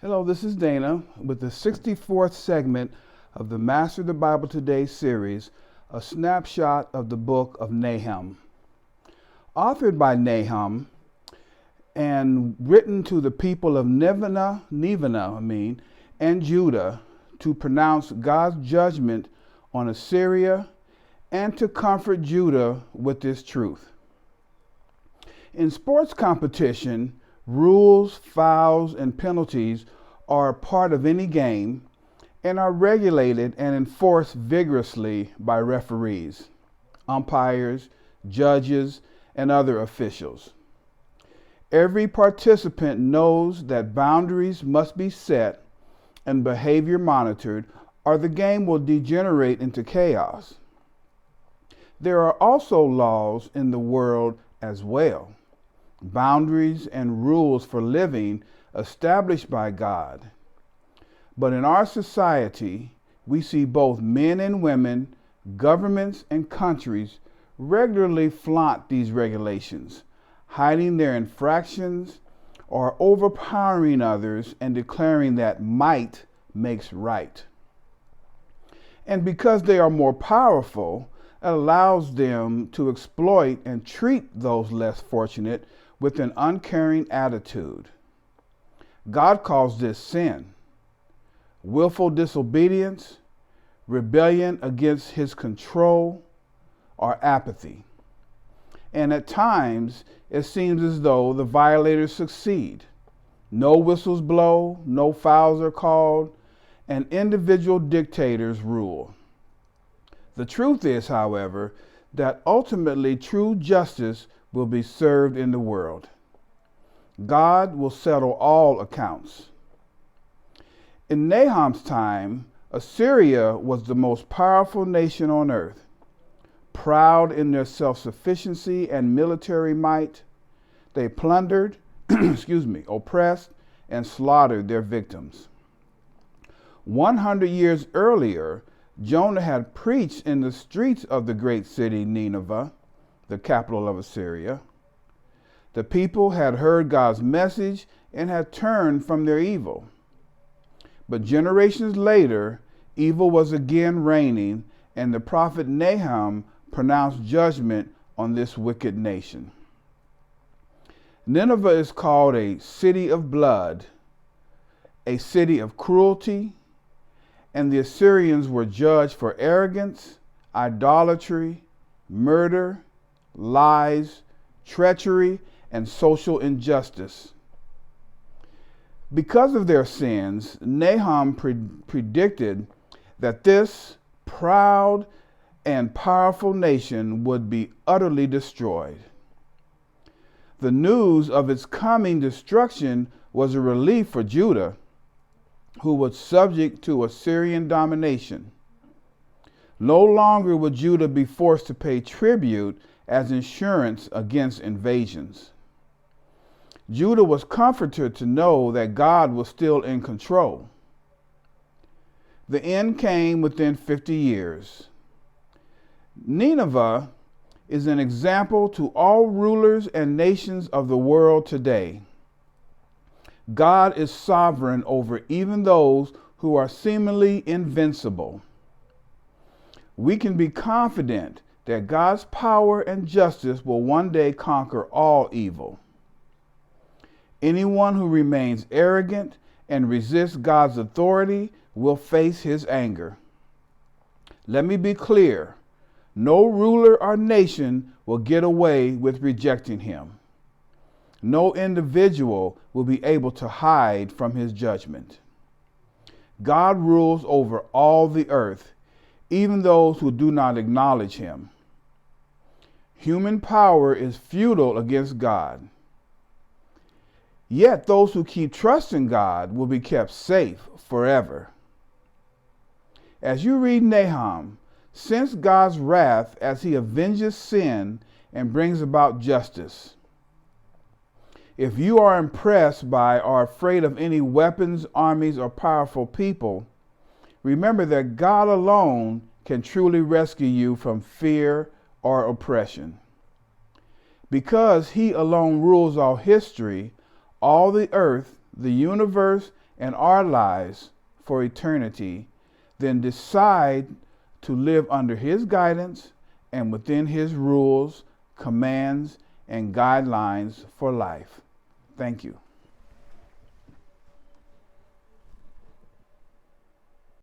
Hello, this is Dana with the 64th segment of the Master the Bible Today series, a snapshot of the book of Nahum. Authored by Nahum and written to the people of Nineveh, and Judah to pronounce God's judgment on Assyria and to comfort Judah with this truth. In sports competition, rules, fouls, and penalties are a part of any game and are regulated and enforced vigorously by referees, umpires, judges, and other officials. Every participant knows that boundaries must be set and behavior monitored, or the game will degenerate into chaos. There are also laws in the world as well, boundaries and rules for living established by God. But in our society, we see both men and women, governments and countries regularly flaunt these regulations, hiding their infractions or overpowering others and declaring that might makes right. And because they are more powerful, it allows them to exploit and treat those less fortunate with an uncaring attitude. God calls this sin, willful disobedience, rebellion against his control, or apathy. And at times, it seems as though the violators succeed. No whistles blow, no fouls are called, and individual dictators rule. The truth is, however, that ultimately true justice will be served in the world. God will settle all accounts. In Nahum's time, Assyria was the most powerful nation on earth. Proud in their self-sufficiency and military might, they plundered, oppressed, and slaughtered their victims. 100 years earlier, Jonah had preached in the streets of the great city Nineveh, the capital of Assyria. The people had heard God's message and had turned from their evil. But generations later, evil was again reigning, and the prophet Nahum pronounced judgment on this wicked nation. Nineveh is called a city of blood, a city of cruelty, and the Assyrians were judged for arrogance, idolatry, murder, lies, treachery, and social injustice. Because of their sins, Nahum predicted that this proud and powerful nation would be utterly destroyed. The news of its coming destruction was a relief for Judah, who was subject to Assyrian domination. No longer would Judah be forced to pay tribute as insurance against invasions. Judah was comforted to know that God was still in control. The end came within 50 years. Nineveh is an example to all rulers and nations of the world today. God is sovereign over even those who are seemingly invincible. We can be confident that God's power and justice will one day conquer all evil. Anyone who remains arrogant and resists God's authority will face his anger. Let me be clear. No ruler or nation will get away with rejecting him. No individual will be able to hide from his judgment. God rules over all the earth, even those who do not acknowledge him. Human power is futile against God. Yet those who keep trusting God will be kept safe forever. As you read Nahum, sense God's wrath as he avenges sin and brings about justice. If you are impressed by or afraid of any weapons, armies, or powerful people, remember that God alone can truly rescue you from fear or oppression. Because he alone rules all history, all the earth, the universe, and our lives for eternity, then decide to live under His guidance and within His rules, commands, and guidelines for life. Thank you.